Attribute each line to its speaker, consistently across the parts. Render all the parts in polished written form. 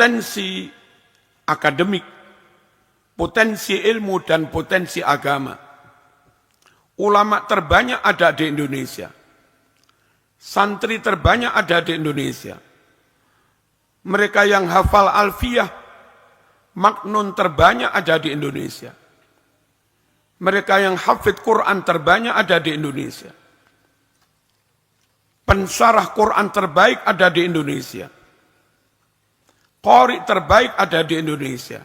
Speaker 1: potensi akademik, potensi ilmu dan potensi agama. Ulama terbanyak ada di Indonesia. Santri terbanyak ada di Indonesia. Mereka yang hafal alfiyah, maknun terbanyak ada di Indonesia. Mereka yang hafid Quran terbanyak ada di Indonesia. Pensyarah Quran terbaik ada di Indonesia. Qari terbaik ada di Indonesia.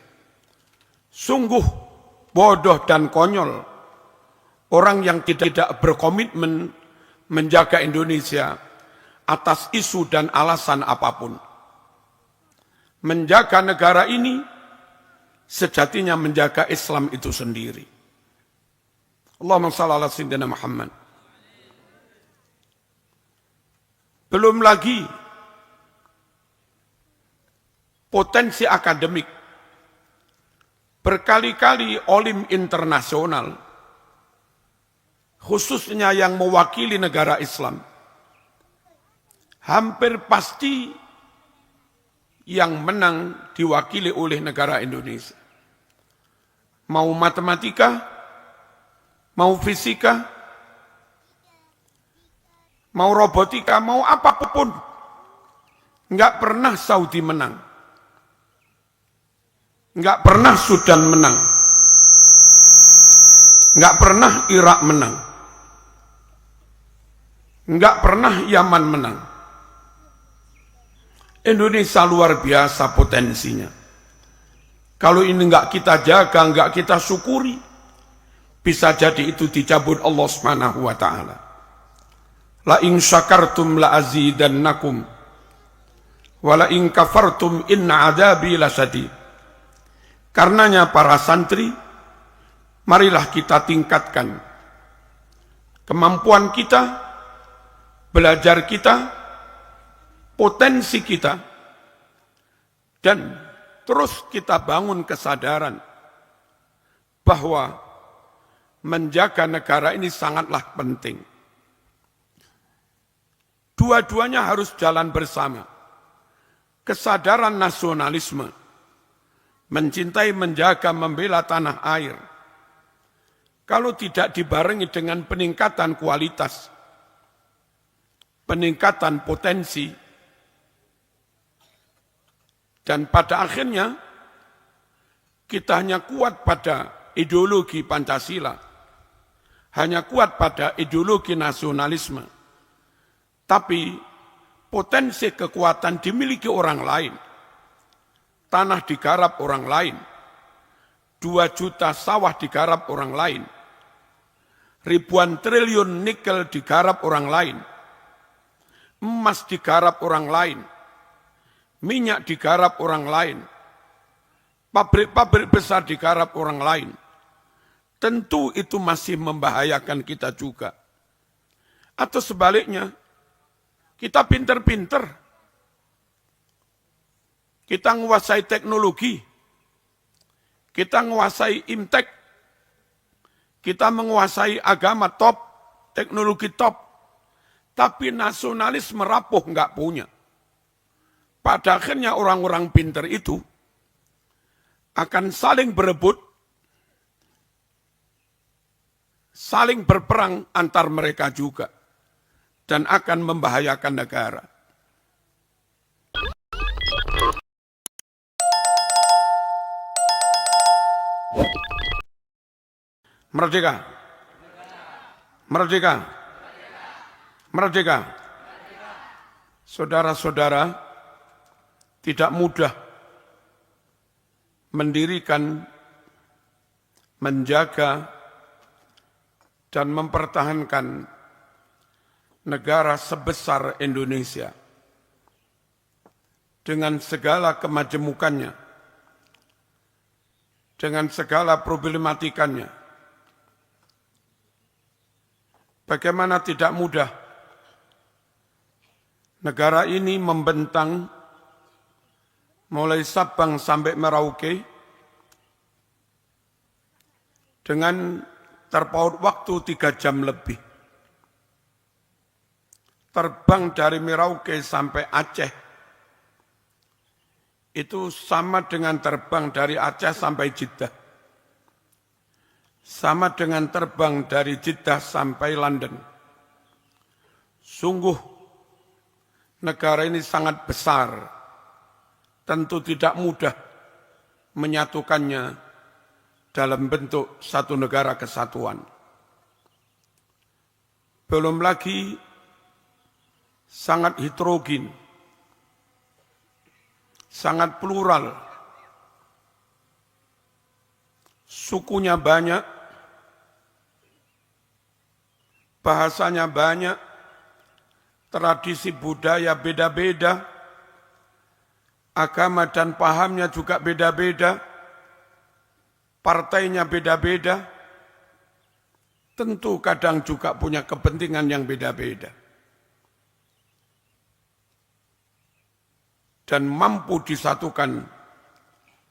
Speaker 1: Sungguh bodoh dan konyol orang yang tidak berkomitmen menjaga Indonesia atas isu dan alasan apapun. Menjaga negara ini sejatinya menjaga Islam itu sendiri. Allahumma shalli ala sayyidina Muhammad. Belum lagi potensi akademik. Berkali-kali olim internasional, khususnya yang mewakili negara Islam, hampir pasti yang menang diwakili oleh negara Indonesia. Mau matematika, mau fisika, mau robotika, mau apapun, nggak pernah Saudi menang. Nggak pernah Sudan menang. Nggak pernah Irak menang. Nggak pernah Yaman menang. Indonesia luar biasa potensinya. Kalau ini nggak kita jaga, nggak kita syukuri, bisa jadi itu dicabut Allah Subhanahu wa taala. La in syakartum la azidannakum wa la in kafartum inna adzabi lasyadid. Karenanya para santri, marilah kita tingkatkan kemampuan kita, belajar kita, potensi kita, dan terus kita bangun kesadaran bahwa menjaga negara ini sangatlah penting. Dua-duanya harus jalan bersama. Kesadaran nasionalisme, mencintai, menjaga, membela tanah air. Kalau tidak dibarengi dengan peningkatan kualitas, peningkatan potensi, dan pada akhirnya kita hanya kuat pada ideologi Pancasila, hanya kuat pada ideologi nasionalisme, tapi potensi kekuatan dimiliki orang lain. Tanah digarap orang lain, 2 juta sawah digarap orang lain, ribuan triliun nikel digarap orang lain, emas digarap orang lain, minyak digarap orang lain, pabrik-pabrik besar digarap orang lain. Tentu itu masih membahayakan kita juga. Atau sebaliknya, kita pinter-pinter, kita menguasai teknologi, kita menguasai imtek, kita menguasai agama top, teknologi top, tapi nasionalisme rapuh nggak punya. Pada akhirnya orang-orang pinter itu akan saling berebut, saling berperang antar mereka juga, dan akan membahayakan negara. Merdeka, merdeka, merdeka. Saudara-saudara, tidak mudah mendirikan, menjaga, dan mempertahankan negara sebesar Indonesia dengan segala kemajemukannya, dengan segala problematikanya. Bagaimana tidak mudah negara ini membentang mulai Sabang sampai Merauke dengan terpaut waktu 3 jam lebih. Terbang dari Merauke sampai Aceh itu sama dengan terbang dari Aceh sampai Jeddah. Sama dengan terbang dari Jeddah sampai London. Sungguh negara ini sangat besar. Tentu tidak mudah menyatukannya dalam bentuk satu negara kesatuan. Belum lagi sangat heterogen, sangat plural. Sukunya banyak, bahasanya banyak, tradisi budaya beda-beda, agama dan pahamnya juga beda-beda, partainya beda-beda, tentu kadang juga punya kepentingan yang beda-beda. Dan mampu disatukan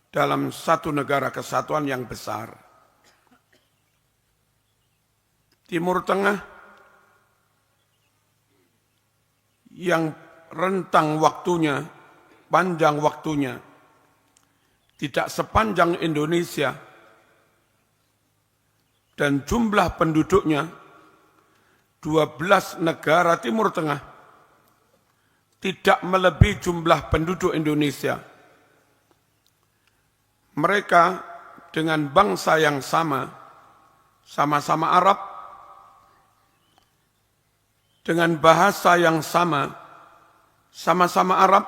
Speaker 1: dalam satu negara kesatuan yang besar. Timur Tengah yang rentang waktunya, panjang waktunya, tidak sepanjang Indonesia, dan jumlah penduduknya 12 negara Timur Tengah tidak melebihi jumlah penduduk Indonesia. Mereka dengan bangsa yang sama, sama-sama Arab, dengan bahasa yang sama, sama-sama Arab,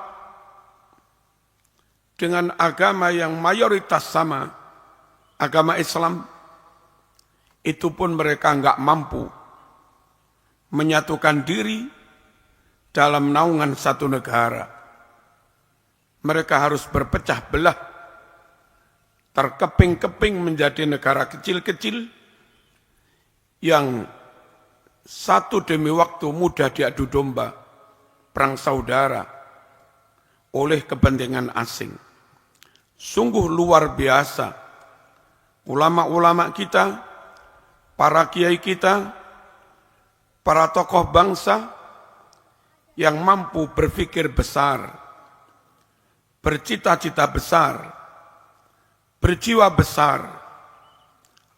Speaker 1: dengan agama yang mayoritas sama, agama Islam, itu pun mereka enggak mampu menyatukan diri dalam naungan satu negara. Mereka harus berpecah belah, terkeping-keping menjadi negara kecil-kecil yang satu demi waktu mudah diadu domba, perang saudara oleh kepentingan asing. Sungguh luar biasa ulama-ulama kita, para kiai kita, para tokoh bangsa yang mampu berpikir besar, bercita-cita besar, berjiwa besar,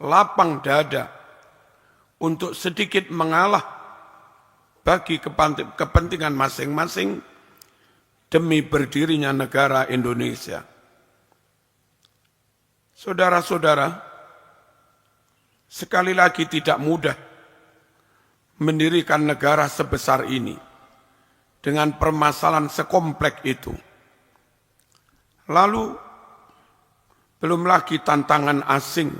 Speaker 1: lapang dada untuk sedikit mengalah bagi kepentingan masing-masing demi berdirinya negara Indonesia. Saudara-saudara, sekali lagi tidak mudah mendirikan negara sebesar ini dengan permasalahan sekompleks itu. Lalu belum lagi tantangan asing.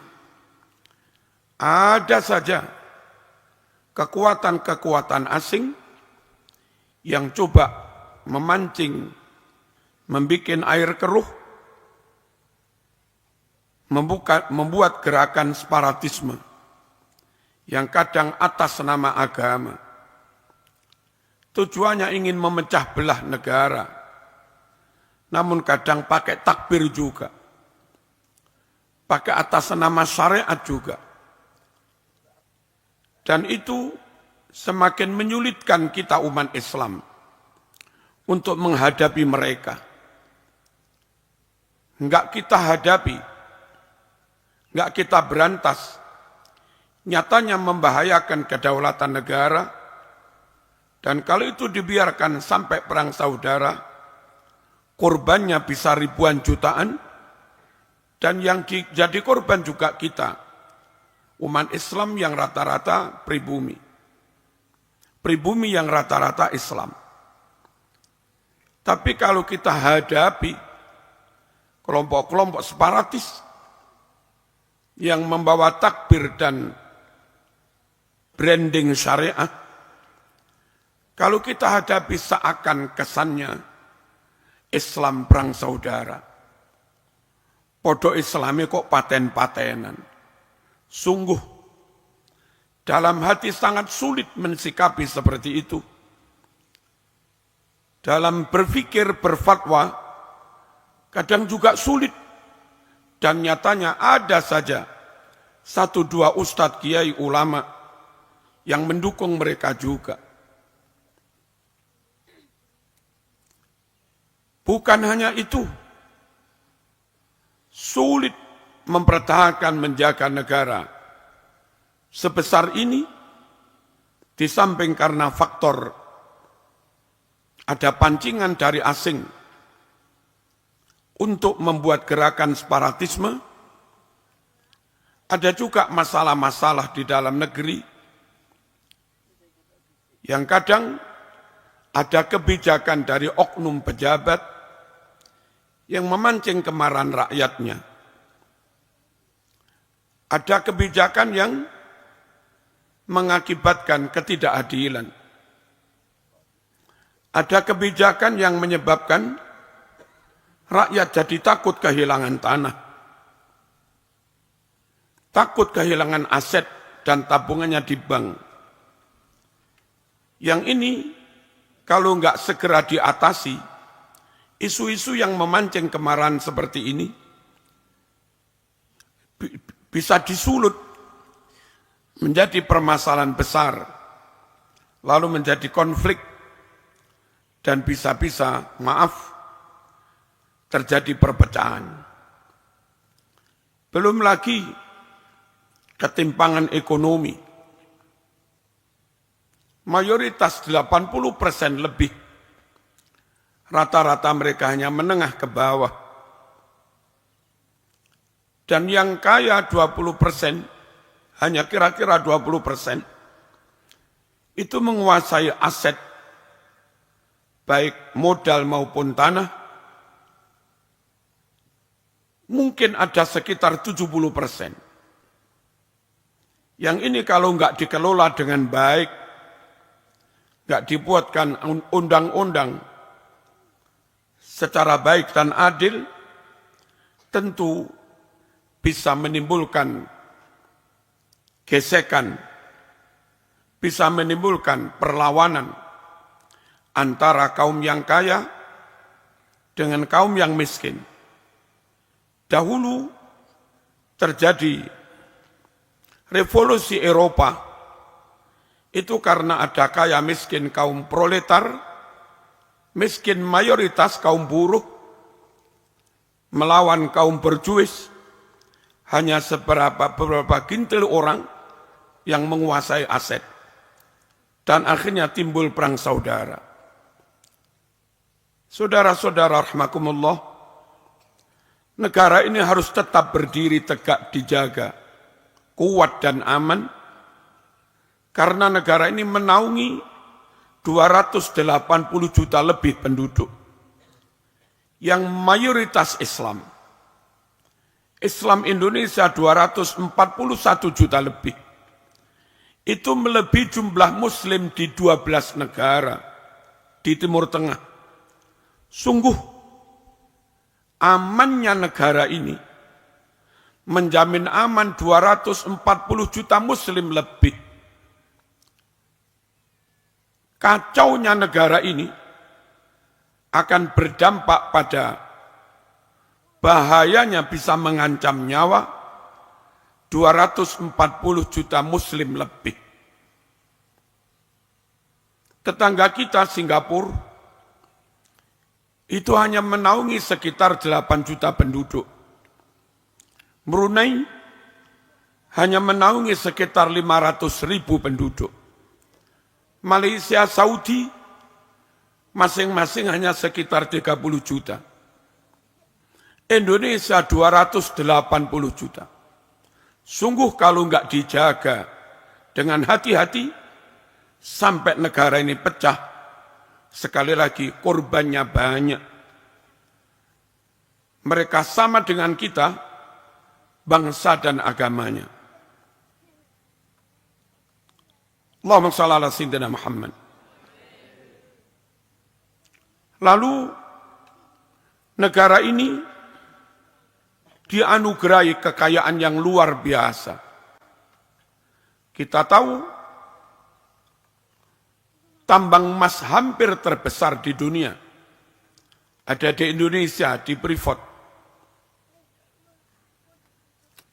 Speaker 1: Ada saja kekuatan-kekuatan asing yang coba memancing, membuat air keruh, membuat gerakan separatisme yang kadang atas nama agama. Tujuannya ingin memecah belah negara, namun kadang pakai takbir juga, pakai atas nama syariat juga. Dan itu semakin menyulitkan kita umat Islam untuk menghadapi mereka. Enggak kita hadapi, enggak kita berantas, nyatanya membahayakan kedaulatan negara. Dan kalau itu dibiarkan sampai perang saudara, korbannya bisa ribuan jutaan, dan yang jadi korban juga kita, umat Islam yang rata-rata pribumi. Pribumi yang rata-rata Islam. Tapi kalau kita hadapi kelompok-kelompok separatis yang membawa takbir dan branding syariah, kalau kita hadapi seakan kesannya Islam perang saudara, podo Islami kok paten-patenan. Sungguh dalam hati sangat sulit mensikapi seperti itu. Dalam berpikir berfatwa kadang juga sulit, dan nyatanya ada saja satu dua ustadz kiai ulama yang mendukung mereka juga. Bukan hanya itu, sulit mempertahankan menjaga negara sebesar ini, di samping karena faktor ada pancingan dari asing untuk membuat gerakan separatisme, ada juga masalah-masalah di dalam negeri yang kadang ada kebijakan dari oknum pejabat yang memancing kemarahan rakyatnya. Ada kebijakan yang mengakibatkan ketidakadilan. Ada kebijakan yang menyebabkan rakyat jadi takut kehilangan tanah, takut kehilangan aset dan tabungannya di bank. Yang ini kalau enggak segera diatasi, isu-isu yang memancing kemarahan seperti ini bisa disulut menjadi permasalahan besar, lalu menjadi konflik, dan bisa-bisa, maaf, terjadi perpecahan. Belum lagi ketimpangan ekonomi. Mayoritas 80% lebih, rata-rata mereka hanya menengah ke bawah. Dan yang kaya 20%, hanya kira-kira 20%, itu menguasai aset, baik modal maupun tanah, mungkin ada sekitar 70%. Yang ini kalau enggak dikelola dengan baik, enggak dibuatkan undang-undang secara baik dan adil, tentu bisa menimbulkan gesekan, bisa menimbulkan perlawanan antara kaum yang kaya dengan kaum yang miskin. Dahulu terjadi revolusi Eropa, itu karena ada kaya miskin kaum proletar, miskin mayoritas kaum buruh, melawan kaum berjuis, hanya beberapa gintil orang yang menguasai aset. Dan akhirnya timbul perang saudara. Saudara-saudara rahimakumullah, negara ini harus tetap berdiri tegak, dijaga, kuat dan aman, karena negara ini menaungi 280 juta lebih penduduk, yang mayoritas Islam. Islam Indonesia 241 juta lebih. Itu melebihi jumlah muslim di 12 negara di Timur Tengah. Sungguh amannya negara ini menjamin aman 240 juta muslim lebih. Kacaunya negara ini akan berdampak pada bahayanya bisa mengancam nyawa 240 juta muslim lebih. Tetangga kita Singapura itu hanya menaungi sekitar 8 juta penduduk. Brunei hanya menaungi sekitar 500.000 penduduk. Malaysia, Saudi masing-masing hanya sekitar 30 juta. Indonesia 280 juta. Sungguh kalau enggak dijaga dengan hati-hati, sampai negara ini pecah, sekali lagi korbannya banyak. Mereka sama dengan kita, bangsa dan agamanya. Allahumma shalli ala sayyidina Muhammad. Lalu negara ini dianugerahi kekayaan yang luar biasa. Kita tahu tambang emas hampir terbesar di dunia ada di Indonesia, di Freeport.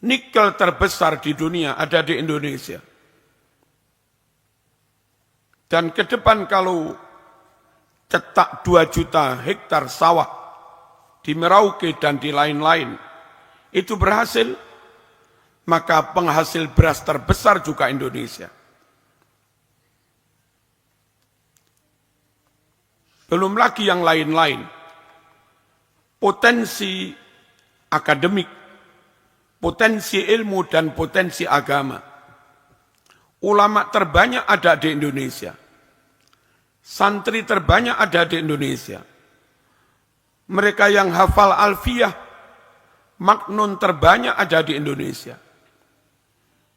Speaker 1: Nikel terbesar di dunia ada di Indonesia. Dan ke depan kalau cetak 2 juta hektar sawah di Merauke dan di lain-lain, itu berhasil, maka penghasil beras terbesar juga Indonesia. Belum lagi yang lain-lain. Potensi akademik, potensi ilmu dan potensi agama. Ulama terbanyak ada di Indonesia. Santri terbanyak ada di Indonesia. Mereka yang hafal alfiyah, maknun terbanyak ada di Indonesia.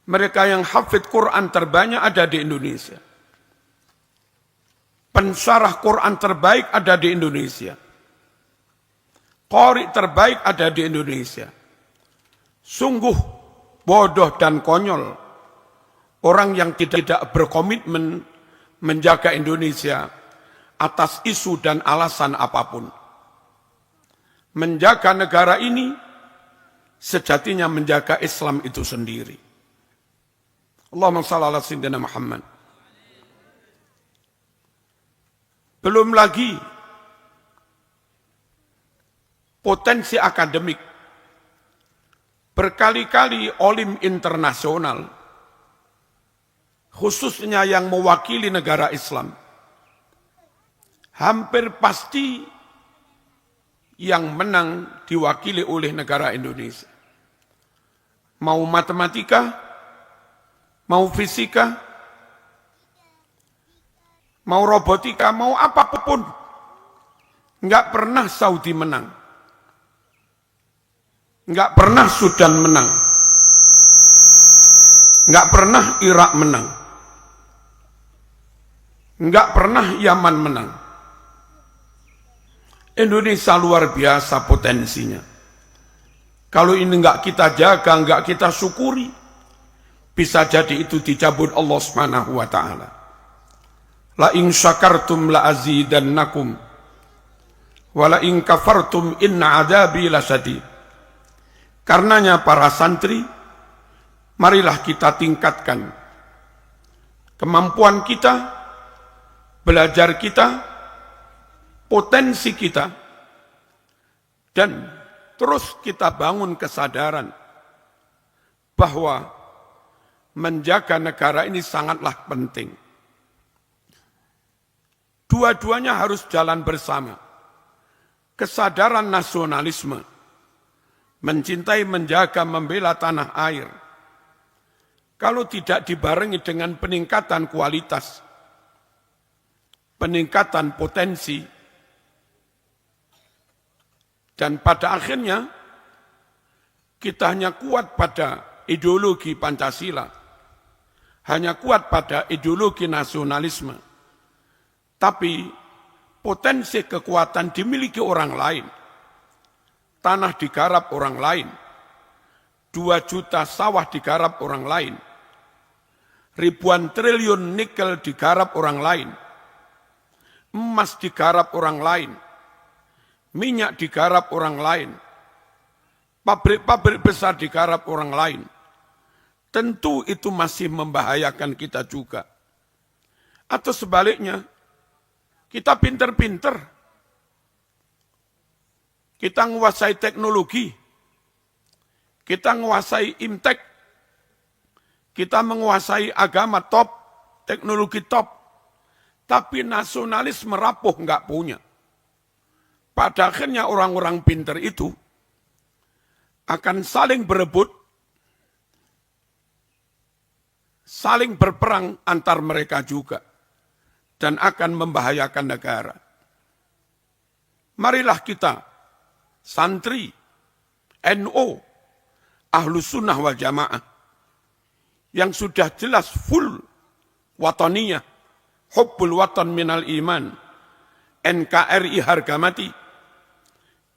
Speaker 1: Mereka yang hafid Quran terbanyak ada di Indonesia. Pensyarah Quran terbaik ada di Indonesia. Qari terbaik ada di Indonesia. Sungguh bodoh dan konyol orang yang tidak berkomitmen menjaga Indonesia atas isu dan alasan apapun. Menjaga negara ini sejatinya menjaga Islam itu sendiri. Allahumma shalli ala sayyidina Muhammad. Belum lagi potensi akademik. Berkali-kali olim internasional, khususnya yang mewakili negara Islam, hampir pasti yang menang diwakili oleh negara Indonesia. Mau matematika, mau fisika, mau robotika, mau apapun, nggak pernah Saudi menang, nggak pernah Sudan menang, nggak pernah Irak menang, nggak pernah Yaman menang. Indonesia luar biasa potensinya. Kalau ini nggak kita jaga, nggak kita syukuri, bisa jadi itu dicabut Allah Subhanahu wa taala. La in syakartum la azidannakum wa la in kafartum inna adabi lasyadid. Karenanya para santri, marilah kita tingkatkan kemampuan kita, belajar kita, potensi kita, dan terus kita bangun kesadaran bahwa menjaga negara ini sangatlah penting. Dua-duanya harus jalan bersama. Kesadaran nasionalisme, mencintai, menjaga, membela tanah air, kalau tidak dibarengi dengan peningkatan kualitas, peningkatan potensi, dan pada akhirnya kita hanya kuat pada ideologi Pancasila, hanya kuat pada ideologi nasionalisme, tapi potensi kekuatan dimiliki orang lain, tanah digarap orang lain, 2 juta sawah digarap orang lain, ribuan triliun nikel digarap orang lain, emas digarap orang lain, minyak digarap orang lain, pabrik-pabrik besar digarap orang lain. Tentu itu masih membahayakan kita juga. Atau sebaliknya, kita pinter-pinter, kita menguasai teknologi, kita menguasai imtek, kita menguasai agama top, teknologi top, tapi nasionalisme rapuh nggak punya. Pada akhirnya orang-orang pinter itu akan saling berebut, saling berperang antar mereka juga, dan akan membahayakan negara. Marilah kita, santri, NU, Ahlus Sunnah wal Jamaah, yang sudah jelas full wataniyah, hubbul watan minal iman, NKRI harga mati,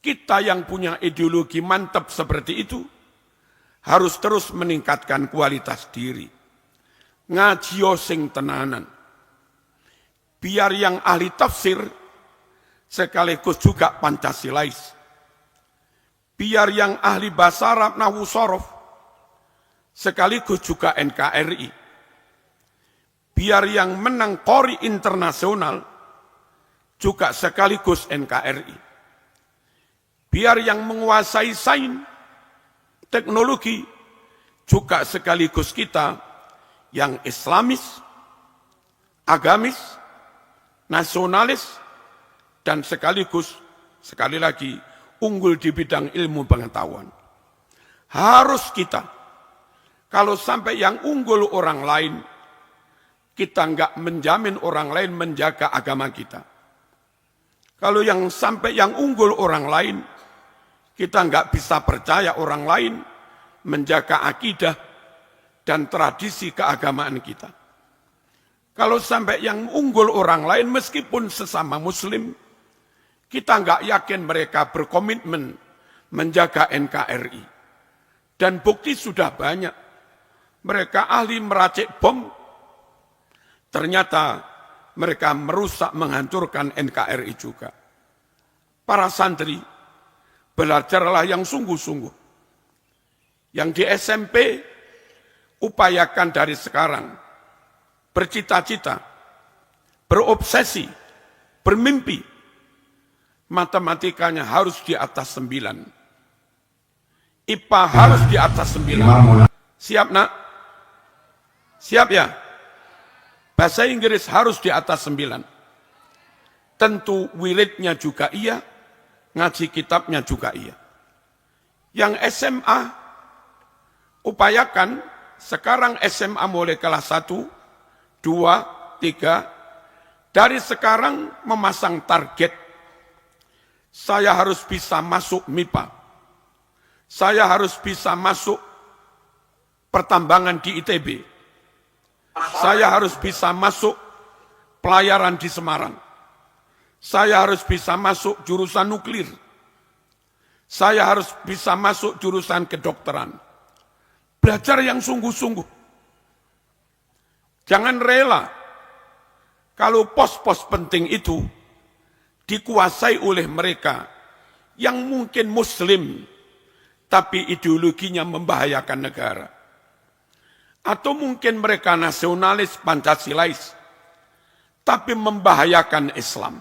Speaker 1: kita yang punya ideologi mantap seperti itu, harus terus meningkatkan kualitas diri. Ngajio sing tenanan. Biar yang ahli tafsir, sekaligus juga Pancasilais. Biar yang ahli bahasa Arab nahwu sorof, sekaligus juga NKRI. Biar yang menang Qori internasional, juga sekaligus NKRI. Biar yang menguasai sains, teknologi, juga sekaligus kita yang Islamis, agamis, nasionalis, dan sekaligus, sekali lagi, unggul di bidang ilmu pengetahuan. Harus kita, kalau sampai yang unggul orang lain, kita enggak menjamin orang lain menjaga agama kita. Kalau yang sampai yang unggul orang lain, kita enggak bisa percaya orang lain menjaga akidah dan tradisi keagamaan kita. Kalau sampai yang unggul orang lain, meskipun sesama muslim, kita enggak yakin mereka berkomitmen menjaga NKRI. Dan bukti sudah banyak. Mereka ahli meracik bom, ternyata mereka merusak, menghancurkan NKRI juga. Para santri, belajarlah yang sungguh-sungguh. Yang di SMP, upayakan dari sekarang, bercita-cita, berobsesi, bermimpi, matematikanya harus di atas 9. IPA harus di atas 9. Siap nak? Siap ya? Bahasa Inggris harus di atas 9. Tentu wiridnya juga iya, ngaji kitabnya juga iya. Yang SMA, upayakan sekarang SMA mulai kelas 1, 2, 3, dari sekarang memasang target. Saya harus bisa masuk MIPA. Saya harus bisa masuk pertambangan di ITB. Saya harus bisa masuk pelayaran di Semarang. Saya harus bisa masuk jurusan nuklir. Saya harus bisa masuk jurusan kedokteran. Belajar yang sungguh-sungguh. Jangan rela kalau pos-pos penting itu dikuasai oleh mereka yang mungkin muslim, tapi ideologinya membahayakan negara. Atau mungkin mereka nasionalis, Pancasilais, tapi membahayakan Islam.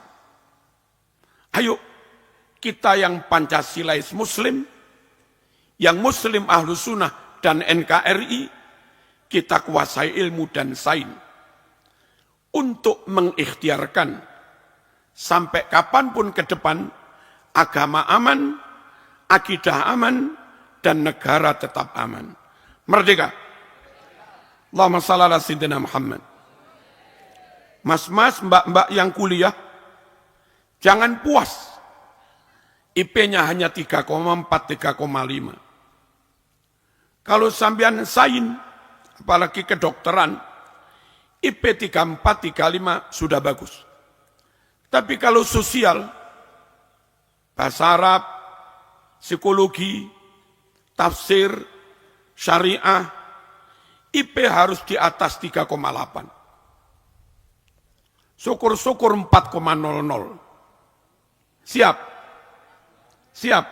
Speaker 1: Ayo, kita yang Pancasilais Muslim, yang Muslim Ahlus Sunnah dan NKRI, kita kuasai ilmu dan sains untuk mengikhtiarkan sampai kapanpun ke depan agama aman, akidah aman, dan negara tetap aman. Merdeka. Allahumma shalli ala sayyidina Muhammad. Mas-mas, mbak-mbak yang kuliah, jangan puas. IP-nya hanya 3,4, 3,5. Kalau sampean sains, apalagi kedokteran, IP 34, 35 sudah bagus. Tapi kalau sosial, bahasa Arab, psikologi, tafsir, syariah, IP harus di atas 3,8. Syukur-syukur 4,00. Siap? Siap.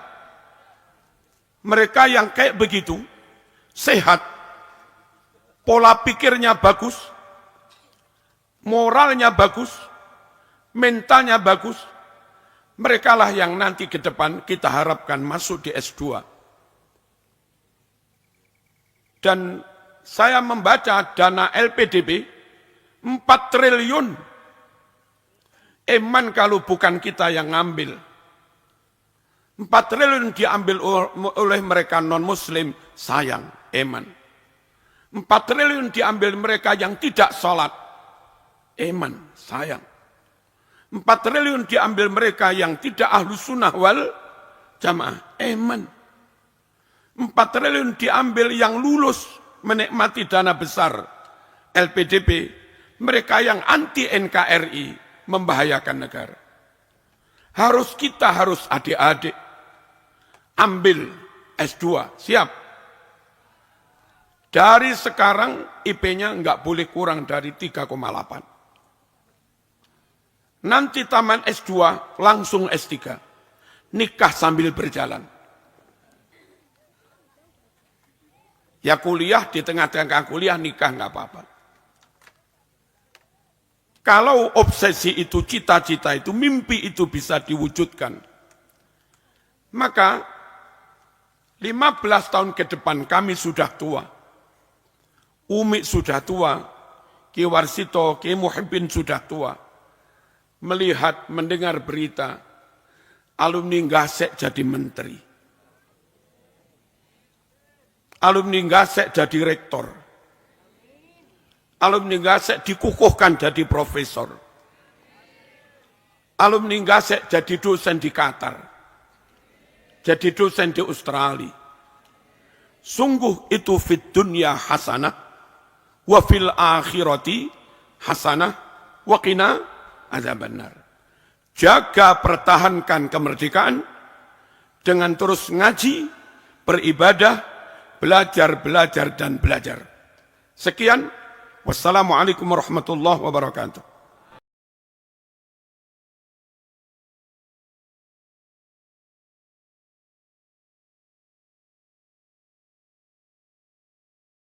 Speaker 1: Mereka yang kayak begitu, sehat, pola pikirnya bagus, moralnya bagus, mentalnya bagus, merekalah yang nanti ke depan kita harapkan masuk di S2. Dan saya membaca dana LPDP 4 triliun. Eman kalau bukan kita yang ngambil. 4 triliun diambil oleh mereka non-muslim, sayang, eman. 4 triliun diambil mereka yang tidak sholat, eman, sayang. 4 triliun diambil mereka yang tidak ahlus sunnah wal jamaah, eman. 4 triliun diambil yang lulus menikmati dana besar LPDP, mereka yang anti NKRI, membahayakan negara. Kita harus adik-adik ambil S2, siap. Dari sekarang IP-nya enggak boleh kurang dari 3,8. Nanti taman S2 langsung S3. Nikah sambil berjalan. Ya kuliah, di tengah-tengah kuliah nikah enggak apa-apa. Kalau obsesi itu, cita-cita itu, mimpi itu bisa diwujudkan, maka 15 tahun ke depan kami sudah tua. Umi sudah tua. Ki Warsito, Ki Muhibbin sudah tua. Melihat, mendengar berita, alumni Ngasek jadi menteri. Alumni Ngasek jadi rektor. Alumni Ngasek dikukuhkan jadi profesor. Alumni Ngasek jadi dosen di Qatar. Jadi dosen di Australia. Sungguh itu fid dunya hasanah, wa fil akhirati hasanah, wa qina adzabannar. Jaga, pertahankan kemerdekaan dengan terus ngaji, beribadah, belajar, dan belajar. Sekian, wassalamualaikum warahmatullahi wabarakatuh.